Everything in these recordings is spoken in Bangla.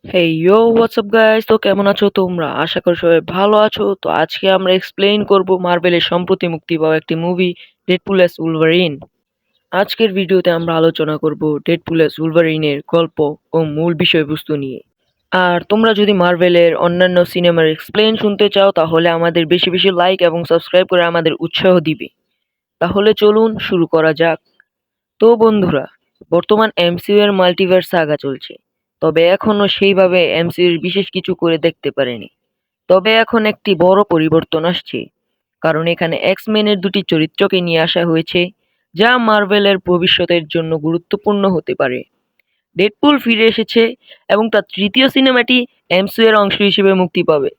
হেই ইয়ো হোয়াটসঅ্যাপ গাইস, তো কেমন আছো তোমরা? আশা করি সবাই ভালো আছো। তো আজকে আমরা এক্সপ্লেইন করব মার্ভেলের সম্প্রতি মুক্তি পাওয়া একটি মুভি, ডেডপুল এস উলভারিন। আজকের ভিডিওতে আমরা আলোচনা করব ডেডপুল এস উলভারিনের গল্প ও মূল বিষয়বস্তু নিয়ে। আর তোমরা যদি মার্ভেলের অন্যান্য সিনেমার এক্সপ্লেইন শুনতে চাও তাহলে আমাদের বেশি বেশি লাইক এবং সাবস্ক্রাইব করে আমাদের উৎসাহ দিবে। তাহলে চলুন শুরু করা যাক। তো বন্ধুরা, বর্তমান এমসিইউ এর মাল্টিভার্স সাগা চলছে, তবে এখনো সেইভাবে এমসিইউ এর বিশেষ কিছু করে দেখতে পারেনি। তবে এখন একটি বড় পরিবর্তন আসছে, কারণ এখানে এক্স-মেনের দুটি চরিত্রকে নিয়ে আসা হয়েছে, যা মার্ভেলের ভবিষ্যতের জন্য গুরুত্বপূর্ণ হতে পারে। ডেডপুল ফিরে এসেছে এবং তার তৃতীয় সিনেমাটি এমসিইউ এর অংশ হিসেবে মুক্তি পাবে।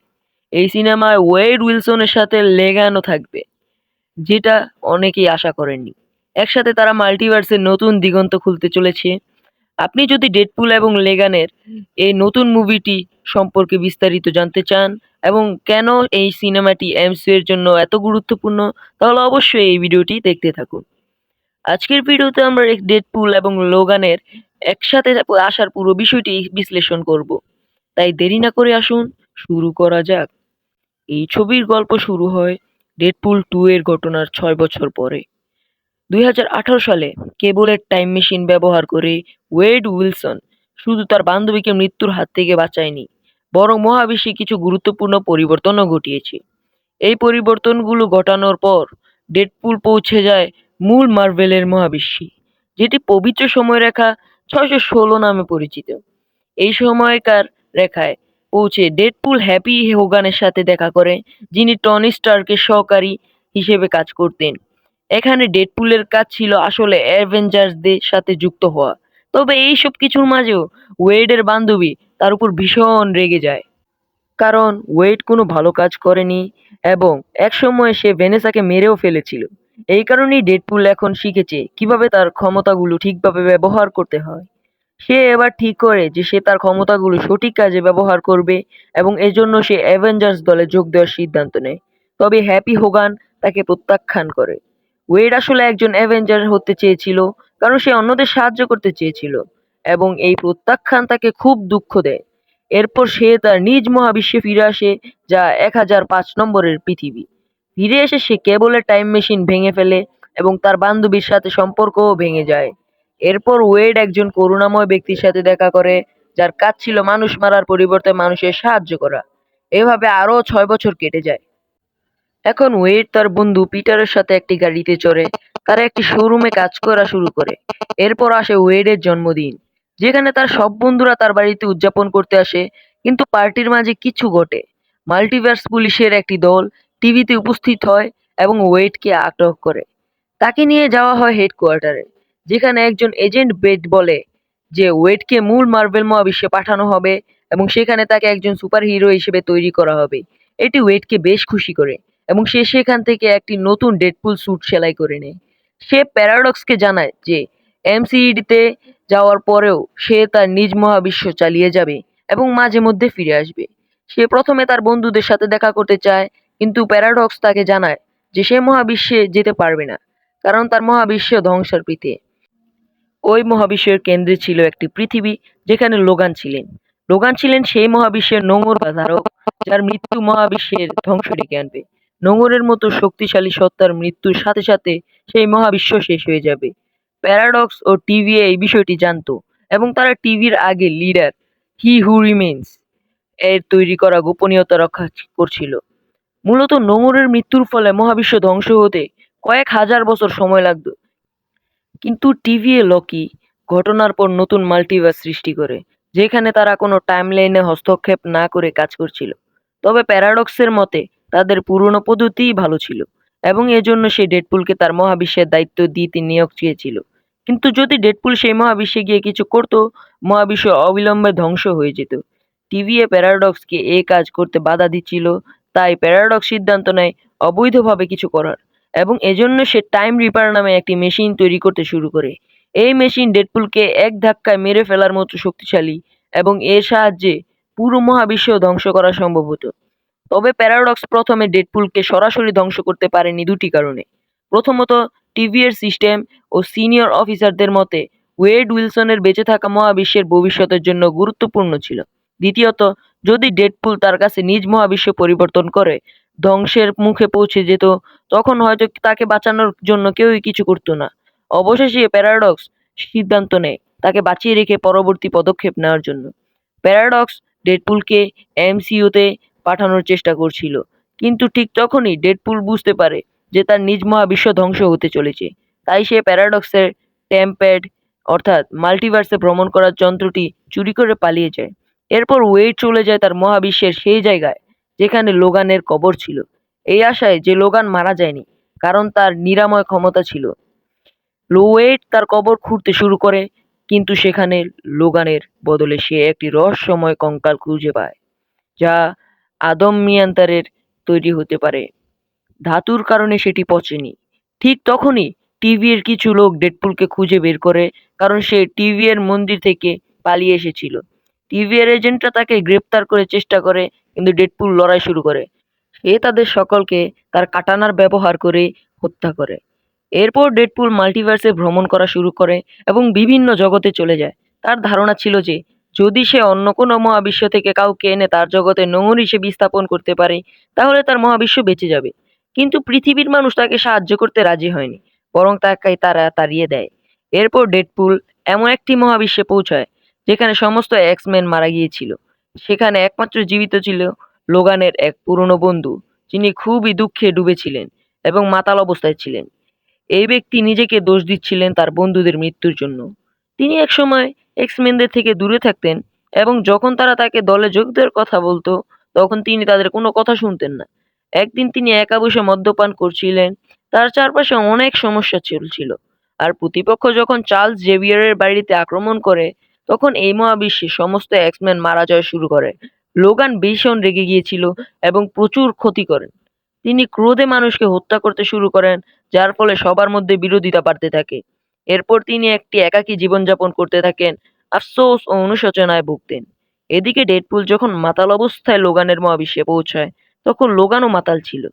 এই সিনেমায় ওয়েড উইলসনের সাথে লেগানো থাকবে, যেটা অনেকেই আশা করেননি। একসাথে তারা মাল্টিভার্সের নতুন দিগন্ত খুলতে চলেছে। আপনি যদি ডেডপুল এবং লেগানের এই নতুন মুভিটি সম্পর্কে বিস্তারিত জানতে চান এবং কেন এই সিনেমাটি এমসিইউ এর জন্য এত গুরুত্বপূর্ণ, তাহলে অবশ্যই এই ভিডিওটি দেখতে থাকুন। আজকের ভিডিওতে আমরা ডেডপুল এবং লোগানের একসাথে আসার পুরো বিষয়টি বিশ্লেষণ করব। তাই দেরি না করে আসুন শুরু করা যাক। এই ছবির গল্প শুরু হয় ডেডপুল 2 এর ঘটনার 6 বছর পরে। 2018 সালে কেবলের টাইম মেশিন ব্যবহার করে ওয়েড উইলসন শুধু তার বান্ধবীকে মৃত্যুর হাত থেকে বাঁচায়নি, বরং মহাবিশ্বে কিছু গুরুত্বপূর্ণ পরিবর্তনও ঘটিয়েছে। এই পরিবর্তনগুলো ঘটানোর পর ডেডপুল পৌঁছে যায় মূল মার্ভেলের মহাবিশ্বে, যেটি পবিত্র সময়রেখা 616 নামে পরিচিত। এই সময়কার রেখায় পৌঁছে ডেডপুল হ্যাপি হোগানের সাথে দেখা করে, যিনি টনি স্টার্কের সহকারী হিসেবে কাজ করতেন। এখানে ডেডপুলের কাজ ছিল আসলে অ্যাভেঞ্জার্সদের সাথে যুক্ত হওয়া। তবে এই সব কিছুর মাঝেও ওয়েডের বান্ধবী তার উপর ভীষণ রেগে যায়, কারণ ওয়েড কোনো ভালো কাজ করেনি এবং একসময় সে ভেনেসাকে মেরেও ফেলেছিল। এই কারণেই ডেডপুল এখন শিখেছে কিভাবে তার ক্ষমতাগুলো ঠিকভাবে ব্যবহার করতে হয়। সে এবার ঠিক করে যে সে তার ক্ষমতাগুলো সঠিক কাজে ব্যবহার করবে এবং এজন্য সে অ্যাভেঞ্জার্স দলে যোগ দেওয়ার সিদ্ধান্ত নেয়। তবে হ্যাপি হোগান তাকে প্রত্যাখ্যান করে। ওয়েড আসলে একজন অ্যাভেঞ্জার হতে চেয়েছিল, কারণ সে অন্যদের সাহায্য করতে চেয়েছিল, এবং এই প্রত্যাখ্যান তাকে খুব দুঃখ দেয়। এরপর সে তার নিজ মহাবিশ্বে ফিরে আসে, যা 1005 নম্বরের পৃথিবী। ফিরে এসে সে কেবলের টাইম মেশিন ভেঙে ফেলে এবং তার বান্ধবীর সাথে সম্পর্কও ভেঙে যায়। এরপর ওয়েড একজন করুণাময় ব্যক্তির সাথে দেখা করে, যার কাজ ছিল মানুষ মারার পরিবর্তে মানুষের সাহায্য করা। এভাবে আরও 6 বছর কেটে যায়। এখন ওয়েড তার বন্ধু পিটারের সাথে একটি গাড়িতে চড়ে তারা একটি শোরুমে কাজ করা শুরু করে। এরপর আসে ওয়েডের জন্মদিন, যেখানে তার সব বন্ধুরা তার বাড়িতে উদযাপন করতে আসে। কিন্তু পার্টির মাঝে কিছু ঘটে। মাল্টিভার্স পুলিশের একটি দল টিভিতে উপস্থিত হয় এবং ওয়েডকে আটক করে। তাকে নিয়ে যাওয়া হয় হেডকোয়ার্টারে, যেখানে একজন এজেন্ট বেট বলে যে ওয়েডকে মূল মার্ভেল মহাবিশ্বে পাঠানো হবে এবং সেখানে তাকে একজন সুপার হিরো হিসেবে তৈরি করা হবে। এটি ওয়েডকে বেশ খুশি করে এবং সে সেখান থেকে একটি নতুন ডেডপুল স্যুট সেলাই করে নেয়। সে প্যারাডক্সকে জানায় যে এমসিইডিতে যাওয়ার পরেও সে তার নিজ মহাবিশ্ব চালিয়ে যাবে এবং মাঝে মধ্যে ফিরে আসবে। সে প্রথমে তার বন্ধুদের সাথে দেখা করতে চায়, কিন্তু প্যারাডক্স তাকে জানায় যে সে মহাবিশ্বে যেতে পারবে না, কারণ তার মহাবিশ্ব ধ্বংসের পথে। ওই মহাবিশ্বের কেন্দ্রে ছিল একটি পৃথিবী, যেখানে লোগান ছিলেন। লোগান ছিলেন সেই মহাবিশ্বের নোঙর বা ধারক, যার মৃত্যু মহাবিশ্বের ধ্বংস ডেকে আনবে। নোঙরের মতো শক্তিশালী সত্তার মৃত্যুর সাথে সাথে সেই মহাবিশ্ব শেষ হয়ে যাবে। প্যারাডক্স ও টিভি এই বিষয়টি জানতো এবং তারা টিভির আগে লিডার হি হু রিমেইনস এর তৈরি করা গোপনীয়তা রক্ষা করছিল। মূলত নোঙরের মৃত্যুর ফলে মহাবিশ্ব ধ্বংস হতে কয়েক হাজার বছর সময় লাগতো, কিন্তু টিভিএ লকি ঘটনার পর নতুন মাল্টিভার্স সৃষ্টি করে, যেখানে তারা কোনো টাইমলাইনে হস্তক্ষেপ না করে কাজ করছিল। তবে প্যারাডক্সের মতে তাদের পুরনো পদ্ধতিই ভালো ছিল এবং এজন্য সে ডেডপুলকে তার মহাবিশ্বের দায়িত্ব দিতে নিয়োগ চেয়েছিল। কিন্তু যদি ডেডপুল সেই মহাবিশ্বে গিয়ে কিছু করত, মহাবিশ্ব অবিলম্বে ধ্বংস হয়ে যেত। টিভিএ প্যারাডক্সকে এই কাজ করতে বাধা দিচ্ছিল, তাই প্যারাডক্স সিদ্ধান্ত নেয় অবৈধভাবে কিছু করার এবং এজন্য সে টাইম রিপার নামে একটি মেশিন তৈরি করতে শুরু করে। এই মেশিন ডেডপুলকে এক ধাক্কায় মেরে ফেলার মতো শক্তিশালী এবং এর সাহায্যে পুরো মহাবিশ্ব ধ্বংস করা সম্ভব হতো। তবে প্যারাডক্স প্রথমে ডেডপুলকে সরাসরি ধ্বংস করতে পারেনি দুটি কারণে। প্রথমত, টিভি এর সিস্টেম ও সিনিয়র অফিসারদের মতে ওয়েড উইলসনের বেঁচে থাকা মহাবিশ্বের ভবিষ্যতের জন্য গুরুত্বপূর্ণ ছিল। দ্বিতীয়ত, যদি ডেডপুল তার কাছে নিজ মহাবিশ্ব পরিবর্তন করে ধ্বংসের মুখে পৌঁছে যেত, তখন হয়তো তাকে বাঁচানোর জন্য কেউই কিছু করতো না। অবশেষে প্যারাডক্স সিদ্ধান্ত নেয় তাকে বাঁচিয়ে রেখে পরবর্তী পদক্ষেপ নেওয়ার জন্য। প্যারাডক্স ডেডপুলকে এমসিইউতে পাঠানোর চেষ্টা করছিল, কিন্তু ঠিক তখনই ডেডপুল বুঝতে পারে যে তার নিজ মহাবিশ্ব ধ্বংস হতে চলেছে। তাই সে প্যারাডক্সের টেম্প্যাড অর্থাৎ মাল্টিভার্সে ভ্রমণ করার যন্ত্রটি চুরি করে পালিয়ে যায়। এরপর ওয়েড চলে যায় তার মহাবিশ্বের সেই জায়গায় যেখানে লোগানের কবর ছিল, এই আশায় যে লোগান মারা যায়নি, কারণ তার নিরাময় ক্ষমতা ছিল। ওয়েড তার কবর খুঁড়তে শুরু করে, কিন্তু সেখানে লোগানের বদলে সে একটি রহস্যময় কঙ্কাল খুঁজে পায়, যা আদম তৈরি হতে পারে। ধাতুর কারণে সেটি পচেনি। ঠিক তখনই টিভির কিছু লোক ডেডপুলকে খুঁজে বের করে, কারণ সে টিভির মন্দির থেকে পালিয়ে এসেছিল। টিভির এজেন্টরা তাকে গ্রেপ্তার করে চেষ্টা করে, কিন্তু ডেডপুল লড়াই শুরু করে। সে তাদের সকলকে তার কাটানার ব্যবহার করে হত্যা করে। এরপর ডেডপুল মাল্টিভার্সে ভ্রমণ করা শুরু করে এবং বিভিন্ন জগতে চলে যায়। তার ধারণা ছিল যে যদি সে অন্য কোনো মহাবিশ্ব থেকে কাউকে এনে তার জগতে নোংর হিসেবে স্থাপন করতে পারে, তাহলে তার মহাবিশ্ব বেঁচে যাবে। কিন্তু পৃথিবীর মানুষ তাকে সাহায্য করতে রাজি হয়নি, বরং তাকে তারা তাড়িয়ে দেয়। এরপর ডেডপুল এমন একটি মহাবিশ্বে পৌঁছায় যেখানে সমস্ত এক্সম্যান মারা গিয়েছিল। সেখানে একমাত্র জীবিত ছিল লোগানের এক পুরনো বন্ধু, যিনি খুবই দুঃখে ডুবেছিলেন এবং মাতাল অবস্থায় ছিলেন। এই ব্যক্তি নিজেকে দোষ দিচ্ছিলেন তার বন্ধুদের মৃত্যুর জন্য। তিনি একসময় এক্সমেনদের থেকে দূরে থাকতেন এবং যখন তারা তাকে দলে যোগ দেওয়ার কথা বলতো, তখন তিনি তাদের কোনো কথা শুনতেন না। একদিন তিনি একা বসে মদ্যপান করছিলেন। তার চারপাশে অনেক সমস্যা চলছিল। আর প্রতিপক্ষ যখন চার্লস জেভিয়ারের বাড়িতে আক্রমণ করে, তখন এই মহাবিশ্বে সমস্ত এক্সম্যান মারা যাওয়া শুরু করে। লোগান ভীষণ রেগে গিয়েছিল এবং প্রচুর ক্ষতি করেন। তিনি ক্রোধে মানুষকে হত্যা করতে শুরু করেন, যার ফলে সবার মধ্যে বিরোধিতা বাড়তে থাকে। এরপর তিনি একটি একাকী জীবনযাপন করতে থাকেন, আফসোস ও অনুশোচনায় ভুগতেন। এদিকে ডেডপুল যখন মাতাল অবস্থায় লোগানের মহাবিশ্বে পৌঁছায়, তখন লোগানও মাতাল ছিল।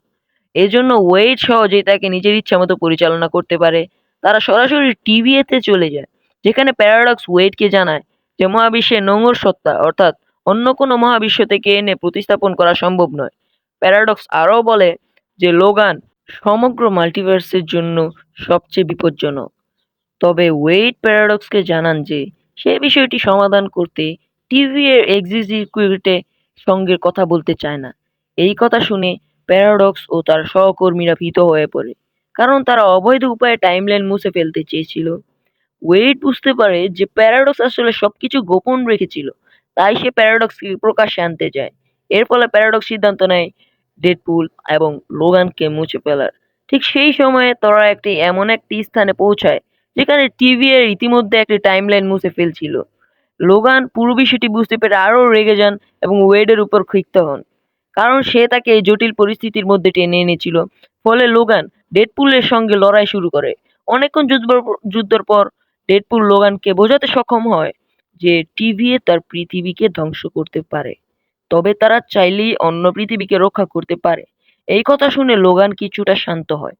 এজন্য ওয়েড সহজেই তাকে নিজের ইচ্ছামতো পরিচালনা করতে পারে। তারা সরাসরি টিভিএতে চলে যায়, যেখানে প্যারাডক্স ওয়েডকে জানায় যে মহাবিশ্বে নোংর সত্তা অর্থাৎ অন্য কোনো মহাবিশ্ব থেকে এনে প্রতিস্থাপন করা সম্ভব নয়। প্যারাডক্স আরও বলে যে লোগান সমগ্র মাল্টিভার্সের জন্য সবচেয়ে বিপজ্জনক। তবে ওয়েড প্যারাডক্সকে জানান যে সে বিষয়টি সমাধান করতে টিভি এর এক্সিকিউটিভের সঙ্গে কথা বলতে চায় না। এই কথা শুনে প্যারাডক্স ও তার সহকর্মীরা ভীত হয়ে পড়ে, কারণ তারা অবৈধ উপায়ে টাইমলাইন মুছে ফেলতে চেয়েছিল। ওয়েড বুঝতে পারে যে প্যারাডক্স আসলে সবকিছু গোপন রেখেছিল, তাই সে প্যারাডক্সকে প্রকাশ্যে আনতে যায়। এর ফলে প্যারাডক্স সিদ্ধান্ত নেয় ডেডপুল এবং লোগানকে মুছে ফেলার। ঠিক সেই সময়ে তারা এমন একটি স্থানে পৌঁছায় যেখানে টিভি এর ইতিমধ্যে একটি টাইমলাইন মুছে ফেলছিল। লোগান পুরো বিষয়টি বুঝতে পেরে আরো রেগে যান এবং ওয়েডের উপর ক্ষিপ্ত হন, কারণ সে তাকে এই জটিল পরিস্থিতির মধ্যে টেনে এনেছিল। ফলে লোগান ডেডপুলের সঙ্গে লড়াই শুরু করে। অনেকক্ষণ যুদ্ধের পর ডেডপুল লোগানকে বোঝাতে সক্ষম হয় যে টিভিএ তার পৃথিবীকে ধ্বংস করতে পারে, তবে তারা চাইলেই অন্য পৃথিবীকে রক্ষা করতে পারে। এই কথা শুনে লোগান কিছুটা শান্ত হয়।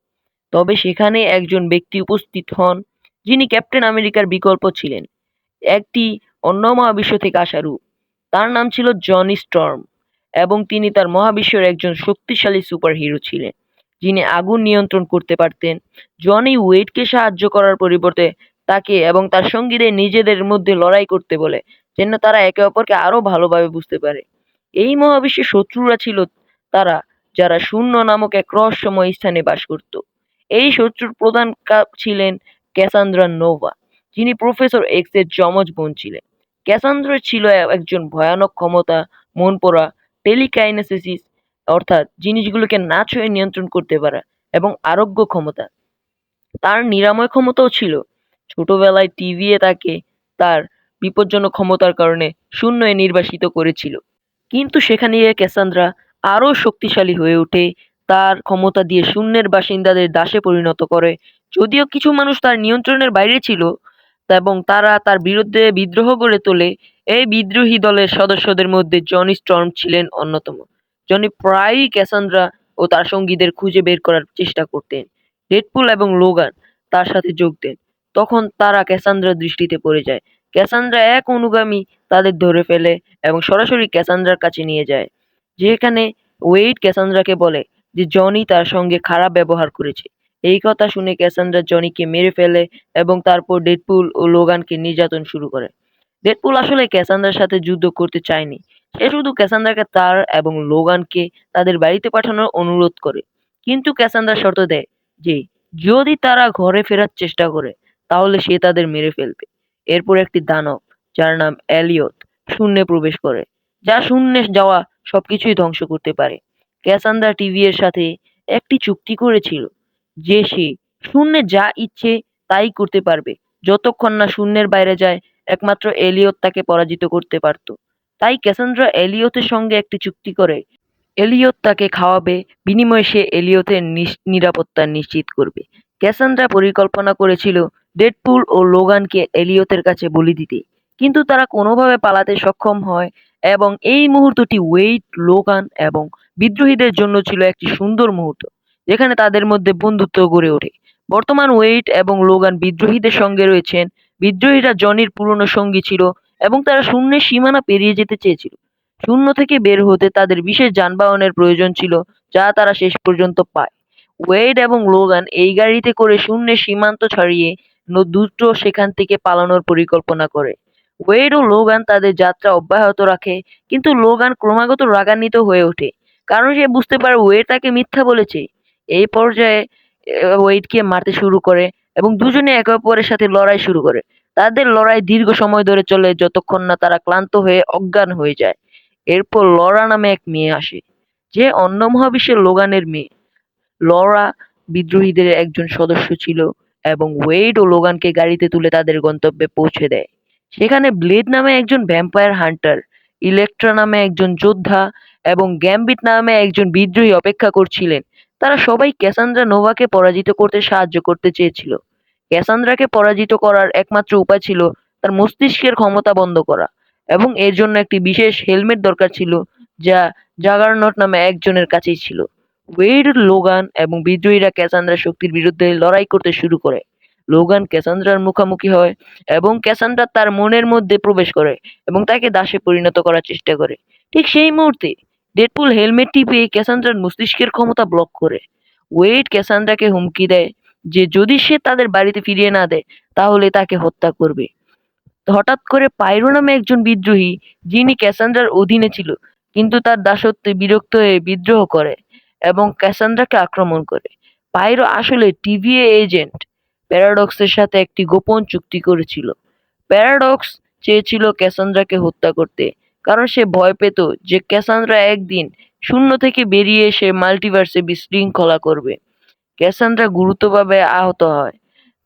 তবে সেখানে একজন ব্যক্তি উপস্থিত হন যিনি ক্যাপ্টেন আমেরিকার বিকল্প ছিলেন, একটি অন্য মহাবিশ্ব থেকে আসা রূপ। তার নাম ছিল জনি স্টর্ম এবং তিনি তার মহাবিশ্বের একজন শক্তিশালী সুপারহিরো ছিলেন, যিনি আগুন নিয়ন্ত্রণ করতে পারতেন। জনি ওয়েডকে সাহায্য করার পরিবর্তে তাকে এবং তার সঙ্গীদের নিজেদের মধ্যে লড়াই করতে বলে, যেন তারা একে অপরকে আরো ভালোভাবে বুঝতে পারে। এই মহাবিশ্বের শত্রুরা ছিল তারা, যারা শূন্য নামক এক রহস্যময় স্থানে বাস করত। এই শত্রুর প্রধান ছিলেন ক্যাসান্দ্রা নোভা, যিনি প্রফেসর এক্স এর যমজ বোন ছিলেন। ক্যাসান্দ্রা ছিল একজন ভয়ানক ক্ষমতা, মন পড়া, টেলিকাইনেসিস অর্থাৎ জিনিসগুলোকে না ছুঁয়ে নিয়ন্ত্রণ করতে পারা এবং আরোগ্য ক্ষমতা। তার নিরাময় ক্ষমতাও ছিল। ছোটবেলায় টিভিএ তাকে তার বিপজ্জনক ক্ষমতার কারণে শূন্যে নির্বাসিত করেছিল, কিন্তু সেখানে গিয়ে ক্যাসান্দ্রা আরো শক্তিশালী হয়ে ওঠে। তার ক্ষমতা দিয়ে শূন্যের বাসিন্দাদের দাসে পরিণত করে। যদিও কিছু মানুষ তার নিয়ন্ত্রণের বাইরে ছিল এবং তারা তার বিরুদ্ধে বিদ্রোহ গড়ে তোলে, এই বিদ্রোহী দলের সদস্যদের মধ্যে জনি স্টর্ম ছিলেন অন্যতম। জনি প্রায়ই ক্যাসান্দ্রা ও তার সঙ্গীদের খুঁজে বের করার চেষ্টা করতেন। ডেডপুল এবং লোগান তার সাথে যোগ দেন। তখন তারা ক্যাসান্দ্রার দৃষ্টিতে পড়ে যায়, ক্যাসান্দ্রা এক অনুগামী তাদের ধরে ফেলে এবং সরাসরি ক্যাসান্দ্রার কাছে নিয়ে যায়, যেখানে ওয়েড ক্যাসান্দ্রাকে বলে যে জনি তার সঙ্গে খারাপ ব্যবহার করেছে। এই কথা শুনে ক্যাসান্দ্রা জনিকে মেরে ফেলে এবং তারপর ডেডপুল ও লোগানকে নির্যাতন শুরু করে। ডেডপুল আসলে ক্যাসান্দ্রার সাথে যুদ্ধ করতে চায়নি। সে শুধু ক্যাসান্দ্রাকে তার এবং লোগানকে তাদের বাড়িতে পাঠানোর অনুরোধ করে, কিন্তু ক্যাসান্দ্রা শর্ত দেয় যে যদি তারা ঘরে ফেরার চেষ্টা করে তাহলে সে তাদের মেরে ফেলবে। এরপর একটি দানব যার নাম এলিয়ট শূন্যে প্রবেশ করে, যা শূন্যে যাওয়া সবকিছুই ধ্বংস করতে পারে। ক্যাসান্দ্রা টিভি এর সাথে একটি চুক্তি করেছিল যে সে শূন্যে যা ইচ্ছে তাই করতে পারবে যতক্ষণ না শূন্যের বাইরে যায়। একমাত্র এলিয়ট তাকে পরাজিত করতে পারত। তাই ক্যাসান্দ্রা এলিয়টের সঙ্গে একটি চুক্তি করে, এলিয়ট তাকে খাওয়াবে, বিনিময়ে সে এলিয়টের নিরাপত্তা নিশ্চিত করবে। ক্যাসান্দ্রা পরিকল্পনা করেছিল ডেডপুল ও লোগানকে এলিয়টের কাছে বলি দিতে, কিন্তু তারা কোনোভাবে পালাতে সক্ষম হয় এবং এই মুহূর্তটি ওয়েড, লোগান এবং বিদ্রোহীদের জন্য ছিল একটি সুন্দর মুহূর্ত, যেখানে তাদের মধ্যে বন্ধুত্ব গড়ে ওঠে। বর্তমান ওয়েড এবং লোগান বিদ্রোহীদের সঙ্গে রয়েছেন। বিদ্রোহীরা জনির পুরনো সঙ্গী ছিল এবং তারা শূন্যের সীমানা পেরিয়ে যেতে চেয়েছিল। শূন্য থেকে বের হতে তাদের বিশেষ যানবাহনের প্রয়োজন ছিল, যা তারা শেষ পর্যন্ত পায়। ওয়েড এবং লোগান এই গাড়িতে করে শূন্যের সীমান্ত ছাড়িয়ে দ্রুত সেখান থেকে পালানোর পরিকল্পনা করে। ওয়েড ও লোগান তাদের যাত্রা অব্যাহত রাখে, কিন্তু লোগান ক্রমাগত রাগান্বিত হয়ে ওঠে, কারণ সে বুঝতে পারে ওয়েড তাকে মিথ্যা বলেছে। এই পর্যায়ে ওয়েডকে মারতে শুরু করে এবং দুজনে একে অপরের সাথে লড়াই শুরু করে। তাদের লড়াই দীর্ঘ সময় ধরে চলে যতক্ষণ না তারা ক্লান্ত হয়ে অজ্ঞান হয়ে যায়। এরপর লরা নামে এক মেয়ে আসে, যে অন্য মহাবিশ্বের লোগানের মেয়ে। লরা বিদ্রোহীদের একজন সদস্য ছিল এবং ওয়েড ও লোগানকে গাড়িতে তুলে তাদের গন্তব্যে পৌঁছে দেয়। সেখানে ব্লেড নামে একজন ভ্যাম্পায়ার হান্টার, ইলেকট্রা নামে একজন যোদ্ধা এবং গ্যাম্বিট নামে একজন বিদ্রোহী অপেক্ষা করছিলেন। তারা সবাই ক্যাসান্দ্রা নোভাকে পরাজিত করতে সাহায্য করতে চেয়েছিল। ক্যাসান্দ্রাকে পরাজিত করার একমাত্র উপায় ছিল তার মস্তিষ্কের ক্ষমতা বন্ধ করা, এবং এর জন্য একটি বিশেষ হেলমেট দরকার ছিল, যা জাগারনট নামে একজনের কাছেই ছিল। ওয়েড, লোগান এবং বিদ্রোহীরা ক্যাসান্দ্রার শক্তির বিরুদ্ধে লড়াই করতে শুরু করে। লোগান ক্যাসান্দ্রার মুখোমুখি হয় এবং ক্যাসান্দ্রা তার মনের মধ্যে প্রবেশ করে এবং তাকে দাসে পরিণত করার চেষ্টা করে। ঠিক সেই মুহূর্তে ডেডপুল হেলমেটটি পেয়ে ক্যাসান্দ্রার মস্তিষ্কের ক্ষমতা ব্লক করে। ওয়েড ক্যাসান্দ্রাকে হুমকি দেয় যে যদি সে তাদের বাড়িতে ফিরিয়ে না দেয় তাহলে তাকে হত্যা করবে। হঠাৎ করে পাইরো নামে একজন বিদ্রোহী, যিনি ক্যাসান্দ্রার অধীনে ছিল কিন্তু তার দাসত্বে বিরক্ত হয়ে বিদ্রোহ করে এবং ক্যাসান্দ্রাকে আক্রমণ করে। পাইরো আসলে টিভিএ এজেন্ট প্যারাডক্সের সাথে একটি গোপন চুক্তি করেছিল। প্যারাডক্স চেয়েছিল ক্যাসান্দ্রাকে হত্যা করতে, কারণ সে ভয় পেত যে ক্যাসান্দ্রা একদিন শূন্য থেকে বেরিয়ে এসে মাল্টিভার্সে বিশৃঙ্খলা করবে। ক্যাসান্দ্রা গুরুতরভাবে আহত হয়।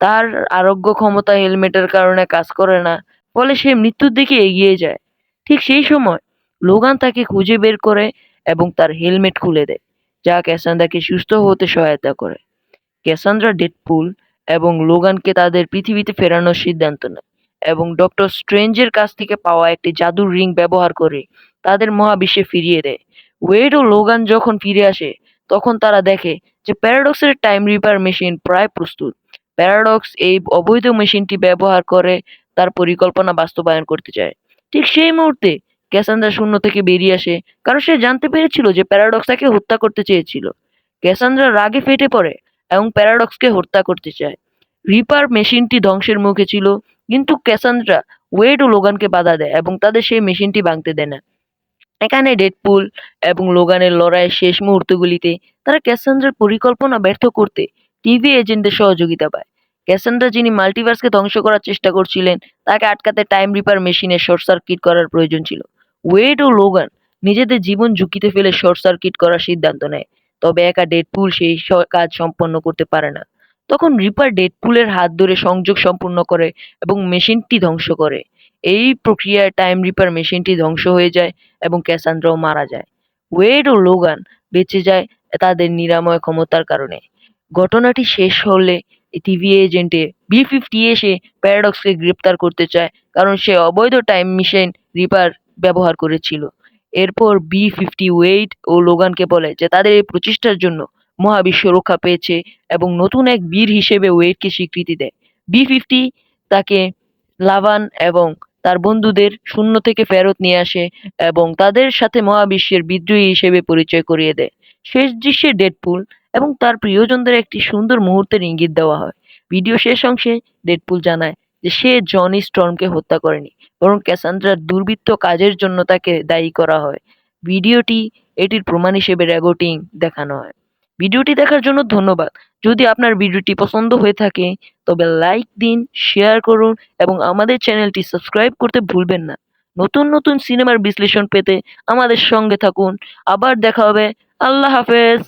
তার আরোগ্য ক্ষমতা হেলমেটের কারণে কাজ করে না, ফলে সে মৃত্যুর দিকে এগিয়ে যায়। ঠিক সেই সময় লোগান তাকে খুঁজে বের করে এবং তার হেলমেট খুলে দেয়, যা ক্যাসান্দ্রাকে সুস্থ হতে সহায়তা করে। ক্যাসান্দ্রা ডেডপুল এবং লোগানকে তাদের পৃথিবীতে ফেরানোর সিদ্ধান্ত নেয় এবং ডক্টর স্ট্রেঞ্জের কাছ থেকে পাওয়া একটি জাদুর রিং ব্যবহার করে তাদের মহাবিশ্বে ফিরিয়ে দেয়। ওয়েড ও লোগান যখন ফিরে আসে তখন তারা দেখে যে প্যারাডক্সের টাইম রিপার মেশিন প্রায় প্রস্তুত। প্যারাডক্স এই অবৈধ মেশিনটি ব্যবহার করে তার পরিকল্পনা বাস্তবায়ন করতে চায়। ঠিক সেই মুহূর্তে ক্যাসান্দ্রা শূন্য থেকে বেরিয়ে আসে, কারণ সে জানতে পেরেছিল যে প্যারাডক্স তাকে হত্যা করতে চেয়েছিল। ক্যাসান্দ্রা রাগে ফেটে পড়ে এবং প্যারাডক্সকে হত্যা করতে চায়। রিপার মেশিনটি ধ্বংসের মুখে ছিল, কিন্তু ক্যাসান্দ্রা ওয়েড ও লোগানকে বাধা দেয় এবং তাদের সেই মেশিনটি ভাঙতে দেয় না। এখানে ডেডপুল এবং লোগানের লড়াইয়ের শেষ মুহূর্তগুলিতে তারা ক্যাসান্দ্রার পরিকল্পনা ব্যর্থ করতে টিভি এজেন্টদের সহযোগিতা পায়। ক্যাসান্দ্রা, যিনি মাল্টিভার্সকে ধ্বংস করার চেষ্টা করছিলেন, তাকে আটকাতে টাইম রিপার মেশিনে শর্ট সার্কিট করার প্রয়োজন ছিল। ওয়েড ও লোগান নিজেদের জীবন ঝুঁকিতে ফেলে শর্ট সার্কিট করার সিদ্ধান্ত নেয়, তবে একা ডেডপুল সেই কাজ সম্পন্ন করতে পারে না। তখন রিপার ডেডপুলের হাত ধরে সংযোগ সম্পূর্ণ করে এবং মেশিনটি ধ্বংস করে। এই প্রক্রিয়ায় টাইম রিপার মেশিনটি ধ্বংস হয়ে যায় এবং ক্যাসান্দ্রাও মারা যায়। ওয়েড ও লোগান বেঁচে যায় তাদের নিরাময় ক্ষমতার কারণে। ঘটনাটি শেষ হলে টিভি এজেন্টে বি-50 এসে প্যারাডক্সকে গ্রেপ্তার করতে চায়, কারণ সে অবৈধ টাইম মেশিন রিপার ব্যবহার করেছিল। এরপর বি-50 ওয়েড ও লোগানকে বলে যে তাদের এই প্রচেষ্টার জন্য মহাবিশ্ব রক্ষা পেয়েছে এবং নতুন এক বীর হিসেবে ওয়েডকে স্বীকৃতি দেয়। বি-50 তাকে লাভান এবং তার বন্ধুদের শূন্য থেকে ফেরত নিয়ে আসে এবং তাদের সাথে মহাবিশ্বের বিদ্রোহী হিসেবে পরিচয় করিয়ে দেয়। শেষ দৃশ্যে ডেডপুল এবং তার প্রিয়জনদের একটি সুন্দর মুহূর্তের ইঙ্গিত দেওয়া হয়। ভিডিও শেষ অংশে ডেডপুল জানায় যে সে জনি স্টর্মকে হত্যা করেনি, বরং ক্যাসান্দ্রার দুর্বৃত্ত কাজের জন্য তাকে দায়ী করা হয়। ভিডিওটি এটির প্রমাণ হিসেবে রেকর্ডিং দেখানো হয়। ভিডিওটি দেখার জন্য ধন্যবাদ। যদি আপনার ভিডিওটি পছন্দ হয়ে থাকে তবে লাইক দিন, শেয়ার করুন এবং আমাদের চ্যানেলটি সাবস্ক্রাইব করতে ভুলবেন না। নতুন নতুন সিনেমার বিশ্লেষণ পেতে আমাদের সঙ্গে থাকুন। আবার দেখা হবে। আল্লাহ হাফেজ।